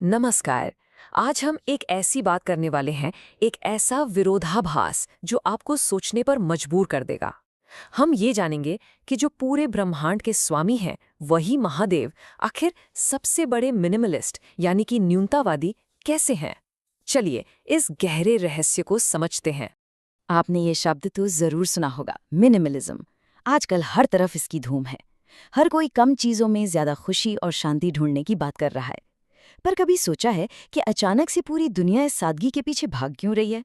नमस्कार। आज हम एक ऐसी बात करने वाले हैं, एक ऐसा विरोधाभास जो आपको सोचने पर मजबूर कर देगा। हम ये जानेंगे कि जो पूरे ब्रह्मांड के स्वामी हैं, वही महादेव आखिर सबसे बड़े मिनिमलिस्ट यानी कि न्यूनतावादी कैसे हैं। चलिए इस गहरे रहस्य को समझते हैं। आपने ये शब्द तो जरूर सुना होगा, मिनिमलिज्म। आजकल हर तरफ इसकी धूम है। हर कोई कम चीजों में ज्यादा खुशी और शांति ढूंढने की बात कर रहा है। पर कभी सोचा है कि अचानक से पूरी दुनिया इस सादगी के पीछे भाग क्यों रही है?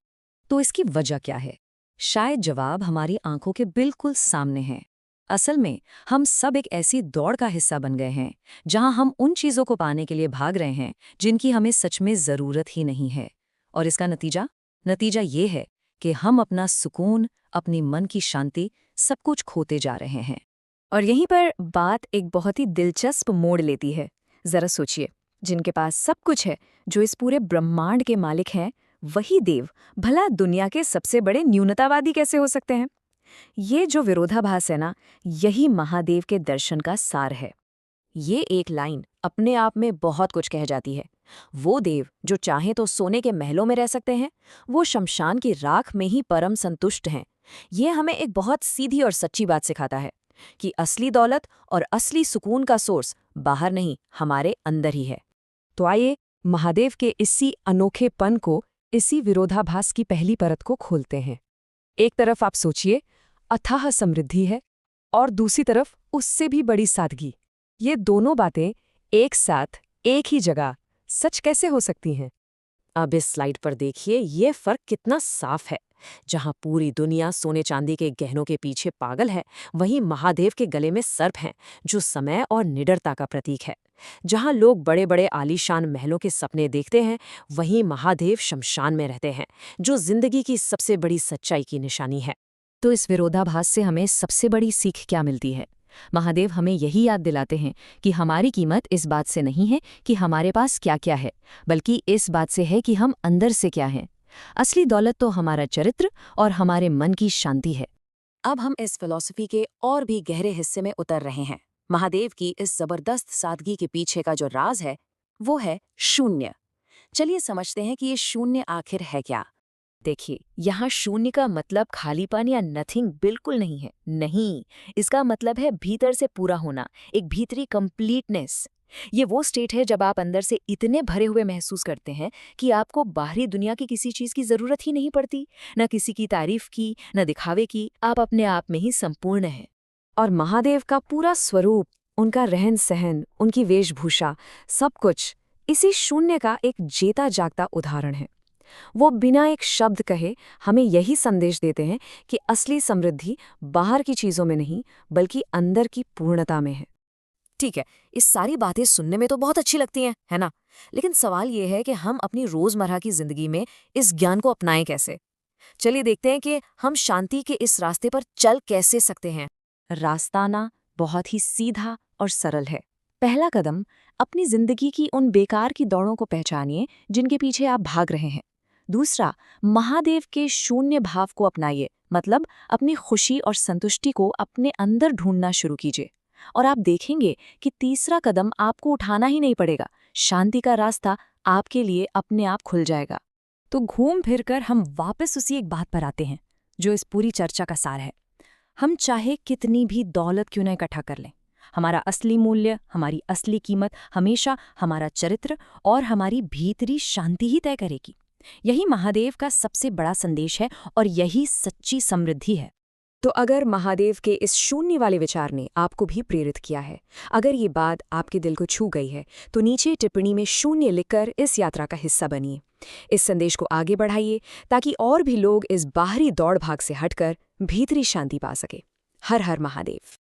तो इसकी वजह क्या है? शायद जवाब हमारी आंखों के बिल्कुल सामने है। असल में हम सब एक ऐसी दौड़ का हिस्सा बन गए हैं जहां हम उन चीजों को पाने के लिए भाग रहे हैं जिनकी हमें सच में जरूरत ही नहीं है। और इसका नतीजा ये है कि हम अपना सुकून, अपनी मन की शांति, सब कुछ खोते जा रहे हैं। और यहीं पर बात एक बहुत ही दिलचस्प मोड़ लेती है। जरा सोचिए, जिनके पास सब कुछ है, जो इस पूरे ब्रह्मांड के मालिक हैं, वही देव भला दुनिया के सबसे बड़े न्यूनतावादी कैसे हो सकते हैं? ये जो विरोधाभास है ना, यही महादेव के दर्शन का सार है। ये एक लाइन अपने आप में बहुत कुछ कह जाती है। वो देव जो चाहे तो सोने के महलों में रह सकते हैं, वो शमशान की राख में ही परम संतुष्ट हैं। ये हमें एक बहुत सीधी और सच्ची बात सिखाता है कि असली दौलत और असली सुकून का सोर्स बाहर नहीं, हमारे अंदर ही है। तो आइए महादेव के इसी अनोखेपन को, इसी विरोधाभास की पहली परत को खोलते हैं। एक तरफ आप सोचिए, अथाह समृद्धि है, और दूसरी तरफ उससे भी बड़ी सादगी। ये दोनों बातें एक साथ, एक ही जगह सच कैसे हो सकती हैं? अब इस स्लाइड पर देखिए, ये फर्क कितना साफ है। जहां पूरी दुनिया सोने चांदी के गहनों के पीछे पागल है, वहीं महादेव के गले में सर्प हैं, जो समय और निडरता का प्रतीक है। जहां लोग बड़े बड़े आलीशान महलों के सपने देखते हैं, वहीं महादेव शमशान में रहते हैं, जो जिंदगी की सबसे बड़ी सच्चाई की निशानी है। तो इस विरोधाभास से हमें सबसे बड़ी सीख क्या मिलती है? महादेव हमें यही याद दिलाते हैं कि हमारी कीमत इस बात से नहीं है कि हमारे पास क्या क्या है, बल्कि इस बात से है कि हम अंदर से क्या हैं। असली दौलत तो हमारा चरित्र और हमारे मन की शांति है। अब हम इस फिलॉसफी के और भी गहरे हिस्से में उतर रहे हैं। महादेव की इस जबरदस्त सादगी के पीछे का जो राज है, वो है शून्य। चलिए समझते हैं कि ये शून्य आखिर है क्या। देखिए, यहाँ शून्य का मतलब खालीपन या नथिंग बिल्कुल नहीं है। नहीं, इसका मतलब है भीतर से पूरा होना, एक भीतरी कंप्लीटनेस। ये वो स्टेट है जब आप अंदर से इतने भरे हुए महसूस करते हैं कि आपको बाहरी दुनिया की किसी चीज की जरूरत ही नहीं पड़ती, न किसी की तारीफ की, न दिखावे की। आप अपने आप में ही संपूर्ण हैं। और महादेव का पूरा स्वरूप, उनका रहन सहन, उनकी वेशभूषा, सब कुछ इसी शून्य का एक जेता जागता उदाहरण है। वो बिना एक शब्द कहे हमें यही संदेश देते हैं कि असली समृद्धि बाहर की चीजों में नहीं, बल्कि अंदर की पूर्णता में है। ठीक है, इस सारी बातें सुनने में तो बहुत अच्छी लगती हैं, है ना? लेकिन सवाल ये है कि हम अपनी रोजमर्रा की जिंदगी में इस ज्ञान को अपनाएं कैसे। चलिए देखते हैं कि हम शांति के इस रास्ते पर चल कैसे सकते हैं। रास्ताना बहुत ही सीधा और सरल है। पहला कदम, अपनी जिंदगी की उन बेकार की दौड़ों को पहचानिए जिनके पीछे आप भाग रहे हैं। दूसरा, महादेव के शून्य भाव को अपनाइए, मतलब अपनी खुशी और संतुष्टि को अपने अंदर ढूंढना शुरू कीजिए। और आप देखेंगे कि तीसरा कदम आपको उठाना ही नहीं पड़ेगा, शांति का रास्ता आपके लिए अपने आप खुल जाएगा। तो घूम फिर कर हम वापस उसी एक बात पर आते हैं जो इस पूरी चर्चा का सार है। हम चाहे कितनी भी दौलत क्यों न इकट्ठा कर लें, हमारा असली मूल्य, हमारी असली कीमत हमेशा हमारा चरित्र और हमारी भीतरी शांति ही तय करेगी। यही महादेव का सबसे बड़ा संदेश है और यही सच्ची समृद्धि है। तो अगर महादेव के इस शून्य वाले विचार ने आपको भी प्रेरित किया है, अगर ये बात आपके दिल को छू गई है, तो नीचे टिप्पणी में शून्य लिखकर इस यात्रा का हिस्सा बनिए। इस संदेश को आगे बढ़ाइए ताकि और भी लोग इस बाहरी दौड़ भाग से हटकर भीतरी शांति पा सके। हर हर महादेव।